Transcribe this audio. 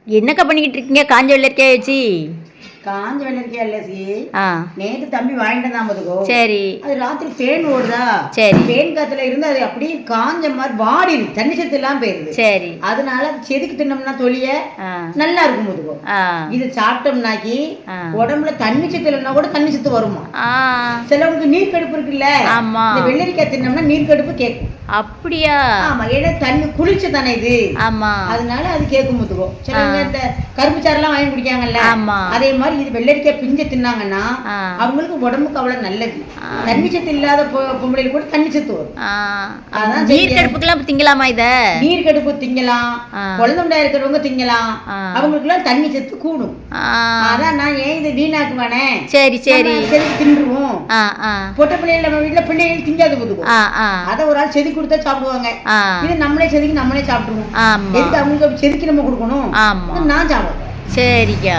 என்னக்கா பண்ணிக்கிட்டு இருக்கீங்க காஞ்ச வெள்ளரிக்காய் வச்சு? காஞ்ச வெள்ளரிக்காய் இல்ல சி. ஆ நேத்து தம்பி வாங்கிட்டு வந்தான் பாத்துக்கோ. சரி. அது ராத்திரி ஃபேன் ஓடுதா? சரி. ஃபேன் காத்துல இருந்து அது அப்படியே காஞ்ச மாதிரி வாடிடுது, தண்ணி சத்து எல்லாம் போயிருது. சரி. அதனால அது செதுக்கி தின்னோம்னா தொலிய நல்லா இருக்கும் பாத்துக்கோ. இது சாப்பிட்டோம்னாக்கி உடம்புல தண்ணி சத்து இல்லைன்னா கூட தண்ணி சத்து வருமா. சிலவங்களுக்கு நீர் கடுப்பு இருக்குல்ல, இந்த வெள்ளரிக்காய் தின்னோம்னா நீர் கடுப்பு கேட்கும். அப்படியா? ஆமா, ஏன்னா தண்ணி குளிர்ச்சி தானே இது. ஆமா, அதனால அது கேட்கும் பாத்துக்கோ. சிலவங்க இந்த கரும்பு சாரெல்லாம் வாங்கி குடிக்காங்கல்ல, அதே மாதிரி இது வெள்ளரிக்காய் பிஞ்ச தின்னாங்கன்னா அவங்களுக்கு உடம்புக்கு அவ்வளவு நல்லது. தண்ணி சத்து இல்லாத பொம்பளைல கூட தண்ணி சத்து வரும். அதான் நீர் கடுப்புக்கெல்லாம் திங்கலாமா? இத நீர் கடுப்பு திங்கலாம், குழந்தை இருக்கிறவங்க திங்கலாம், அவங்களுக்கு எல்லாம் தண்ணி சத்து கூடும். அதான் நான் ஏன் இதை வீணாக்குவானே. சரி சரி, செதுக்கி தின்றுவோம். பொட்ட பிள்ளைகள் நம்ம வீட்டுல பிள்ளைகள் திங்காது போதுக்கும், அதை ஒரு ஆள் செதுக்கி கொடுத்தா சாப்பிடுவாங்க. இது நம்மளே செதுக்கி நம்மளே சாப்பிடுவோம். எதுக்கு அவங்களுக்கு செதுக்கி நம்ம கொடுக்கணும்? நான் சாப்பிடுவேன். சரிக்கா.